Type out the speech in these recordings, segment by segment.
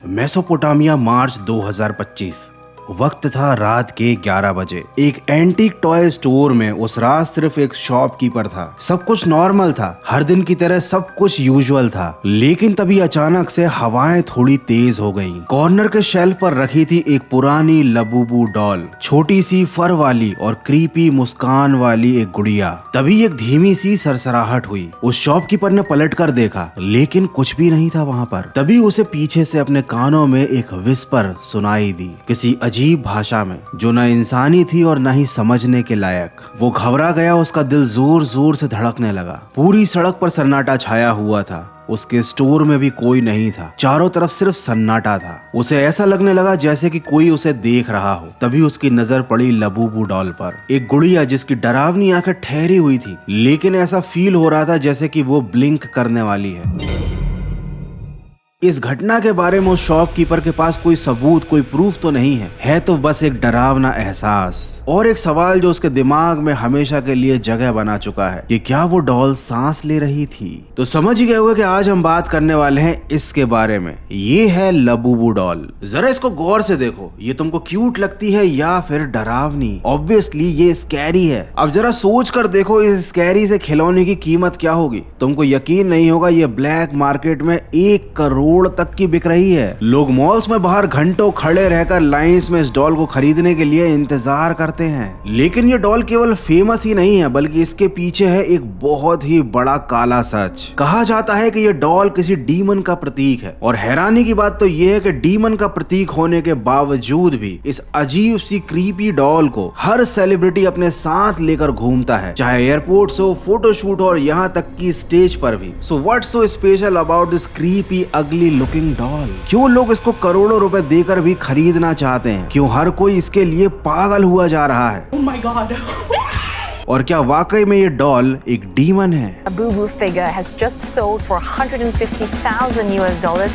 Mesopotamia, मार्च 2025। वक्त था रात के 11 बजे। एक एंटीक टॉय स्टोर में उस रात सिर्फ एक शॉपकीपर था। सब कुछ नॉर्मल था, हर दिन की तरह सब कुछ यूजुअल था। लेकिन तभी अचानक से हवाएं थोड़ी तेज हो गईं। कॉर्नर के शेल्फ पर रखी थी एक पुरानी लबूबू डॉल, छोटी सी फर वाली और क्रीपी मुस्कान वाली एक गुड़िया। तभी एक धीमी सी सरसराहट हुई। उस शॉपकीपर ने पलट कर देखा, लेकिन कुछ भी नहीं था वहाँ पर। तभी उसे पीछे से अपने कानों में एक विस्पर सुनाई दी, किसी अजीब भाषा में जो न इंसानी थी और न ही समझने के लायक। वो घबरा गया, उसका दिल जोर जोर से धड़कने लगा। पूरी सड़क पर सन्नाटा छाया हुआ था। उसके स्टोर में भी कोई नहीं था, चारों तरफ सिर्फ सन्नाटा था। उसे ऐसा लगने लगा जैसे कि कोई उसे देख रहा हो। तभी उसकी नजर पड़ी लबूबू डॉल पर, एक गुड़िया जिसकी डरावनी आंखें ठहरी हुई थी, लेकिन ऐसा फील हो रहा था जैसे कि वो ब्लिंक करने वाली है। इस घटना के बारे में उस शॉपकीपर के पास कोई सबूत, कोई प्रूफ तो नहीं है तो बस एक डरावना एहसास और एक सवाल जो उसके दिमाग में हमेशा के लिए जगह बना चुका है कि क्या वो डॉल सांस ले रही थी। तो समझ ही गए होंगे कि आज हम बात करने वाले हैं इसके बारे में। ये है लबूबू डॉल। जरा इसको गौर से देखो, ये तुमको क्यूट लगती है या फिर डरावनी? ऑब्वियसली ये स्कैरी है। अब जरा सोच कर देखो, इस स्कैरी से खिलौने की कीमत क्या होगी। तुमको यकीन नहीं होगा, ये ब्लैक मार्केट में 1 करोड़ तक की बिक रही है। लोग मॉल्स में बाहर घंटों खड़े रहकर लाइंस में इस डॉल को खरीदने के लिए इंतजार करते हैं। लेकिन ये डॉल केवल फेमस ही नहीं है, बल्कि इसके पीछे है एक बहुत ही बड़ा काला सच। कहा जाता है कि ये डॉल किसी डीमन का प्रतीक है, और हैरानी की बात तो ये है कि डीमन का प्रतीक होने के बावजूद भी इस अजीब सी क्रीपी डॉल को हर सेलिब्रिटी अपने साथ लेकर घूमता है, चाहे एयरपोर्ट हो, फोटोशूट और यहाँ तक की स्टेज पर भी। So what's so special about this creepy अगली लुकिंग डॉल? क्यों लोग इसको करोड़ों रुपए देकर भी खरीदना चाहते हैं? क्यों हर कोई इसके लिए पागल हुआ जा रहा है? Oh my God. और क्या वाकई में ये डॉल एक डीमन है? A Boo figure has just sold for $150,000 US.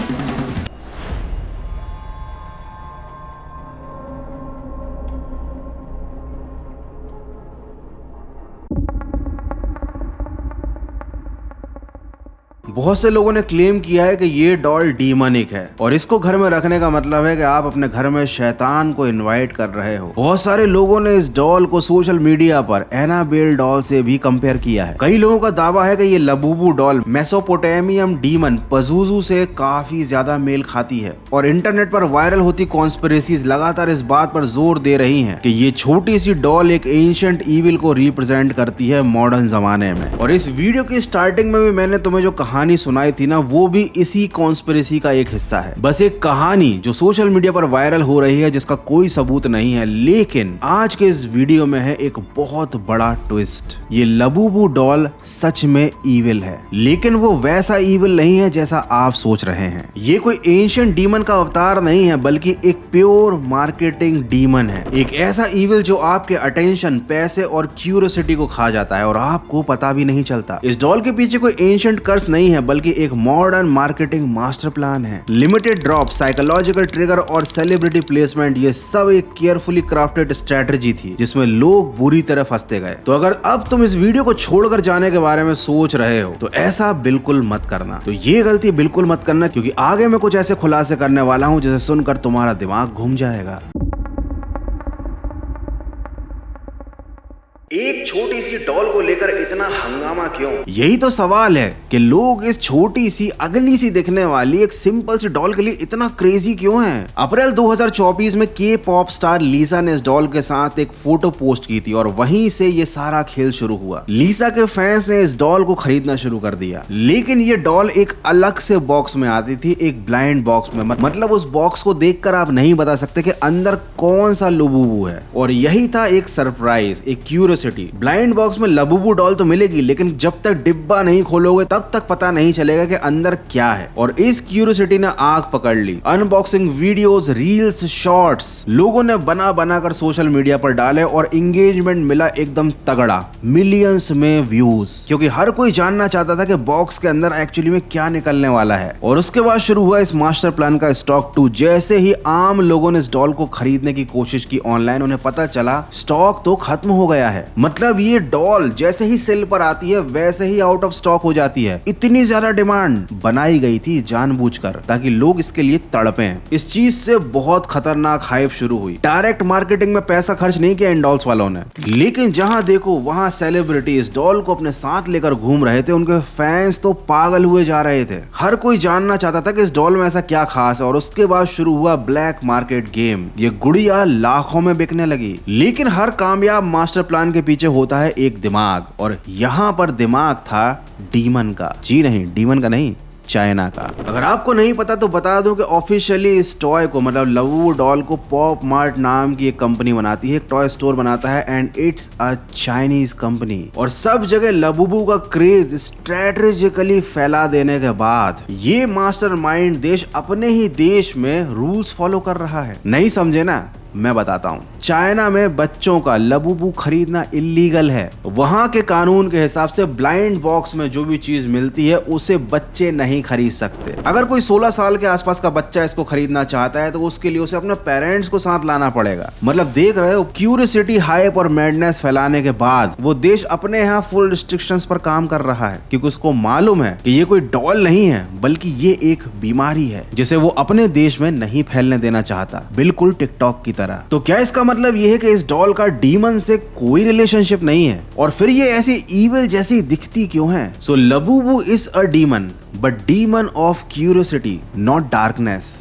बहुत से लोगों ने क्लेम किया है कि ये डॉल डीमनिक है, और इसको घर में रखने का मतलब है कि आप अपने घर में शैतान को इनवाइट कर रहे हो। बहुत सारे लोगों ने इस डॉल को सोशल मीडिया पर एनाबेल डॉल से भी कंपेयर किया है। कई लोगों का दावा है कि ये लबूबू डॉल मेसोपोटामियम डीमन पजूजू से काफी ज्यादा मेल खाती है, और इंटरनेट पर वायरल होती कॉन्स्पिरेसीज लगातार इस बात पर जोर दे रही हैं कि ये छोटी सी डॉल एक एंशिएंट ईविल को रिप्रेजेंट करती है मॉडर्न जमाने में। और इस वीडियो की स्टार्टिंग में भी मैंने तुम्हें जो कहानी सुनाई थी ना, वो भी इसी कॉन्स्पिरेसी का एक हिस्सा है। बस एक कहानी जो सोशल मीडिया पर वायरल हो रही है, जिसका कोई सबूत नहीं है। लेकिन आज के इस वीडियो में है एक बहुत बड़ा ट्विस्ट। ये लबूबू डॉल सच में ईविल है, लेकिन वो वैसा ईविल नहीं है जैसा आप सोच रहे हैं। ये कोई एंशिएंट डीमन का अवतार नहीं है, बल्कि एक प्योर मार्केटिंग डीमन है। एक ऐसा ईविल जो आपके अटेंशन, पैसे और क्यूरियोसिटी को खा जाता है, और आपको पता भी नहीं चलता। इस डॉल के पीछे कोई एंशिएंट कर्स नहीं है, बल्कि एक मॉडर्न मार्केटिंग मास्टर प्लान है। लिमिटेड ड्रॉप, साइकोलॉजिकल ट्रिगर और सेलिब्रिटी प्लेसमेंट, ये सब एक केयरफुली क्राफ्टेड स्ट्रेटजी थी जिसमें लोग बुरी तरह फंसते गए। तो अगर अब तुम इस वीडियो को छोड़कर जाने के बारे में सोच रहे हो, तो ऐसा बिल्कुल मत करना। तो ये गलती बिल्कुल मत करना, क्योंकि आगे मैं कुछ ऐसे खुलासे करने वाला हूं जिसे सुनकर तुम्हारा दिमाग घूम जाएगा। एक छोटी सी डॉल को लेकर इतना हंगामा क्यों? यही तो सवाल है कि लोग इस छोटी सी अगली सी दिखने वाली एक सिंपल सी डॉल के लिए इतना क्रेजी क्यों हैं? अप्रैल 2024 में के पॉप स्टार लीसा ने इस डॉल के साथ एक फोटो पोस्ट की थी, और वहीं से ये सारा खेल शुरू हुआ। लीसा के फैंस ने इस डॉल को खरीदना शुरू कर दिया, लेकिन ये डॉल एक अलग से बॉक्स में आती थी, एक ब्लाइंड बॉक्स में। मतलब उस बॉक्स को देखकर आप नहीं बता सकते कि अंदर कौन सा लबूबू है, और यही था एक सरप्राइज, एक क्यूरियोसिटी। ब्लाइंड बॉक्स में लबूबू डॉल तो मिलेगी, लेकिन जब तक डिब्बा नहीं खोलोगे तब तक पता नहीं चलेगा कि अंदर क्या है। और इस क्यूरियोसिटी ने आग पकड़ ली। अनबॉक्सिंग वीडियोस, रील्स, शॉर्ट्स लोगों ने बना बना कर सोशल मीडिया पर डाले, और एंगेजमेंट मिला एकदम तगड़ा, मिलियंस में व्यूज, क्योंकि हर कोई जानना चाहता था कि बॉक्स के अंदर एक्चुअली में क्या निकलने वाला है। और उसके बाद शुरू हुआ इस मास्टर प्लान का स्टॉक 2। जैसे ही आम लोगों ने इस डॉल को खरीदने की कोशिश की ऑनलाइन, उन्हें पता चला स्टॉक तो खत्म हो गया है। मतलब ये डॉल जैसे ही सेल पर आती है वैसे ही आउट ऑफ स्टॉक हो जाती है। इतनी ज्यादा डिमांड बनाई गई थी जानबूझकर ताकि लोग इसके लिए तड़पें। इस चीज से बहुत खतरनाक हाइप शुरू हुई। डायरेक्ट मार्केटिंग में पैसा खर्च नहीं किया इन डॉल्स वालों ने, लेकिन जहां देखो वहां सेलिब्रिटी इस डॉल को अपने साथ लेकर घूम रहे थे। उनके फैंस तो पागल हुए जा रहे थे। हर कोई जानना चाहता था कि इस डॉल में ऐसा क्या खास है। और उसके बाद शुरू हुआ ब्लैक मार्केट गेम। ये गुड़िया लाखों में बिकने लगी। लेकिन हर कामयाब मास्टर प्लान के पीछे होता है एक दिमाग, और यहाँ पर दिमाग था डीमन का। जी नहीं, डीमन का नहीं, चाइना का। अगर आपको नहीं पता तो बता दूं कि ऑफिशियली इस टॉय को मतलब लबूबू डॉल को पॉप मार्ट नाम की एक कंपनी बनाती है, एक टॉय स्टोर बनाता है, and it's a Chinese company. और सब जगह लबूबू का क्रेज स्ट्रेटेजिकली फैला देने के बाद ये मास्टरमाइंड देश अपने ही देश में रूल्स फॉलो कर रहा है। नहीं समझे ना, मैं बताता हूँ। चाइना में बच्चों का लबूबू खरीदना इलीगल है। वहां के कानून के हिसाब से ब्लाइंड बॉक्स में जो भी चीज मिलती है उसे बच्चे नहीं खरीद सकते। अगर कोई 16 साल के आसपास का बच्चा इसको खरीदना चाहता है तो उसके लिए उसे अपने पेरेंट्स को साथ लाना पड़ेगा। मतलब देख रहे हो, क्यूरियोसिटी, हाइप और मैडनेस फैलाने के बाद वो देश अपने यहाँ फुल रिस्ट्रिक्शंस पर काम कर रहा है, क्योंकि उसको मालूम है कि ये कोई डॉल नहीं है बल्कि ये एक बीमारी है जिसे वो अपने देश में नहीं फैलने देना चाहता, बिल्कुल टिकटॉक की तरह। तो क्या इसका मतलब यह है कि इस डॉल का डीमन से कोई रिलेशनशिप नहीं है? और फिर ये ऐसी इविल जैसी दिखती क्यों है? So Labubu is a demon, but demon of curiosity, not darkness.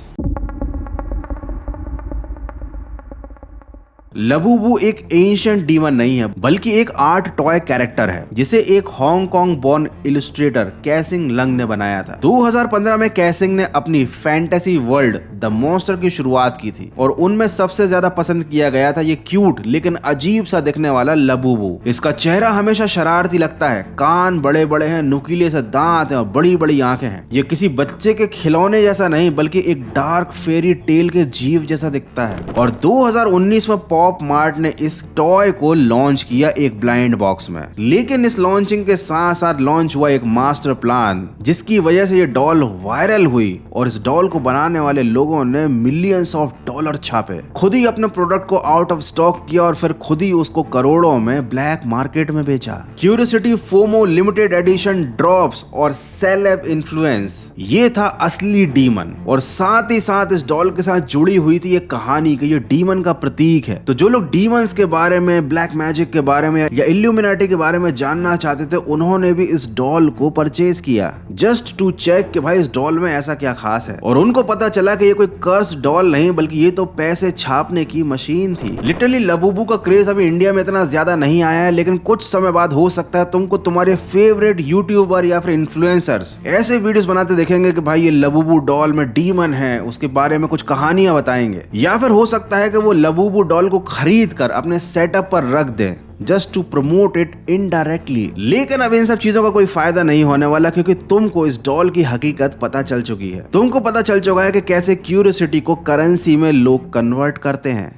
Labubu एक एंशिएंट डीमन नहीं है बल्कि एक आर्ट टॉय कैरेक्टर है जिसे एक हांगकांग बॉर्न इलस्ट्रेटर कैसिंग लंग ने बनाया था। 2015 में कैसिंग ने अपनी फैंटेसी वर्ल्ड द मॉन्स्टर की शुरुआत की थी और उनमें सबसे ज्यादा पसंद किया गया था ये क्यूट लेकिन अजीब सा दिखने वाला लबूबू। इसका चेहरा हमेशा शरारती लगता है, कान बड़े बड़े हैं, नुकीले से दांत हैं और बड़ी बड़ी आंखें हैं। ये किसी बच्चे के खिलौने जैसा नहीं बल्कि एक डार्क फेरी टेल के जीव जैसा दिखता है। और 2019 में पॉप मार्ट ने इस टॉय को लॉन्च किया एक ब्लाइंड बॉक्स में। लेकिन इस लॉन्चिंग के साथ साथ लॉन्च हुआ एक मास्टर प्लान जिसकी वजह से ये डॉल वायरल हुई और इस डॉल को बनाने वाले लोगों ने मिलियंस ऑफ डॉलर छापे, खुद ही अपने प्रोडक्ट को आउट ऑफ स्टॉक किया और फिर खुद ही उसको करोड़ों में ब्लैक मार्केट में बेचा। Curiosity, FOMO, limited edition drops और सेलेब इन्फ्लुएंस, ये था असली डीमन। और साथ ही साथ इस डॉल के साथ जुड़ी हुई थी एक कहानी कि ये डीमन का प्रतीक है। तो जो लोग डीमंस के बारे में, ब्लैक मैजिक के बारे में या इल्यूमिनाटी के बारे में जानना चाहते थे उन्होंने भी इस डॉल को परचेज किया जस्ट टू चेक कि भाई इस डॉल में ऐसा क्या खास है। और उनको पता चला कि ये कोई कर्स डॉल नहीं बल्कि ये तो पैसे छापने की मशीन थी। लिटरली लबूबू का क्रेज अभी इंडिया में इतना ज्यादा नहीं आया है, लेकिन कुछ समय बाद हो सकता है तुमको तुम्हारे फेवरेट यूट्यूबर या फिर इन्फ्लुएंसर्स ऐसे वीडियोस बनाते देखेंगे कि भाई ये लबूबू डॉल में डीमन है, उसके बारे में कुछ कहानियां बताएंगे। या फिर हो सकता है कि वो लबूबू डॉल को खरीद कर अपने सेटअप पर रख दें just to promote it indirectly. लेकिन अब इन सब चीजों का कोई फायदा नहीं होने वाला क्योंकि तुमको इस डॉल की हकीकत पता चल चुकी है। तुमको पता चल चुका है कि कैसे क्यूरियोसिटी को करेंसी में लोग कन्वर्ट करते हैं।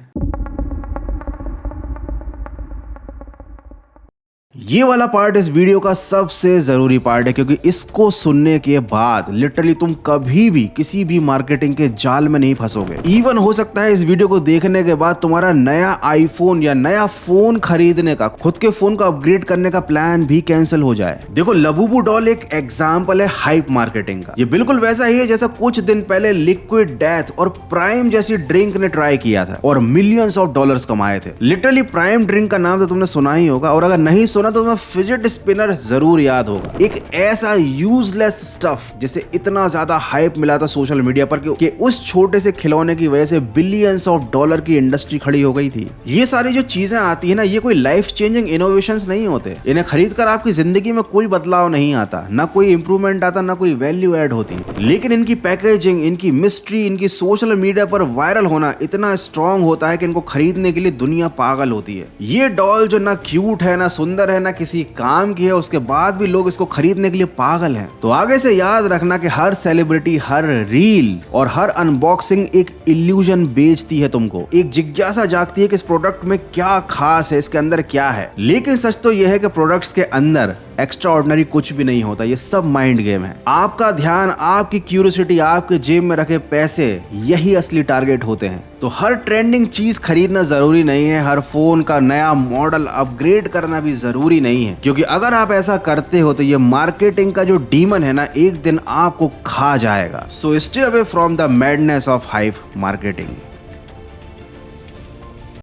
ये वाला पार्ट इस वीडियो का सबसे जरूरी पार्ट है क्योंकि इसको सुनने के बाद लिटरली तुम कभी भी किसी भी मार्केटिंग के जाल में नहीं फंसोगे। इवन हो सकता है इस वीडियो को देखने के बाद तुम्हारा नया आईफोन या नया फोन खरीदने का, खुद के फोन का अपग्रेड करने का प्लान भी कैंसिल हो जाए। देखो लबूबू डॉल एक एग्जाम्पल है हाइप मार्केटिंग का। ये बिल्कुल वैसा ही है जैसा कुछ दिन पहले लिक्विड डेथ और प्राइम जैसी ड्रिंक ने ट्राई किया था और मिलियंस ऑफ डॉलर्स कमाए थे। लिटरली प्राइम ड्रिंक का नाम तो तुमने सुना ही होगा, और अगर नहीं सुना तो तुम्हें फिजेट स्पिनर जरूर याद होगा। एक ऐसा यूजलेस स्टफ जिसे इतना ज्यादा हाइप मिला था सोशल मीडिया पर कि उस छोटे से खिलौने की वजह से बिलियंस ऑफ डॉलर की इंडस्ट्री खड़ी हो गई थी। ये सारी जो चीजें आती है ना, ये कोई लाइफ चेंजिंग इनोवेशंस नहीं होते। इन्हें खरीदकर आपकी जिंदगी में कोई बदलाव नहीं आता, ना कोई इंप्रूवमेंट आता, ना कोई वैल्यू ऐड होती। लेकिन इनकी पैकेजिंग, इनकी मिस्ट्री, इनकी सोशल मीडिया पर वायरल होना इतना स्ट्रॉन्ग होता है कि इनको खरीदने के लिए दुनिया पागल होती है। ये डॉल जो ना क्यूट है, ना सुंदर है, ना किसी काम की है, उसके बाद भी लोग इसको खरीदने के लिए पागल हैं। तो आगे से याद रखना कि हर सेलिब्रिटी, हर रील और हर अनबॉक्सिंग एक इल्यूजन बेचती है तुमको। एक जिज्ञासा जागती है कि इस प्रोडक्ट में क्या खास है, इसके अंदर क्या है। लेकिन सच तो यह है कि प्रोडक्ट्स के अंदर एक्स्ट्रा ऑर्डिनरी कुछ भी नहीं होता। ये सब माइंड गेम है। आपका ध्यान, आपकी क्यूरियोसिटी, आपके जेब में रखे पैसे, यही असली टारगेट होते हैं। तो हर ट्रेंडिंग चीज खरीदना जरूरी नहीं है, हर फोन का नया मॉडल अपग्रेड करना भी जरूरी नहीं है, क्योंकि अगर आप ऐसा करते हो तो ये मार्केटिंग का जो डीमन है ना, एक दिन आपको खा जाएगा। So stay away from the madness of hype marketing.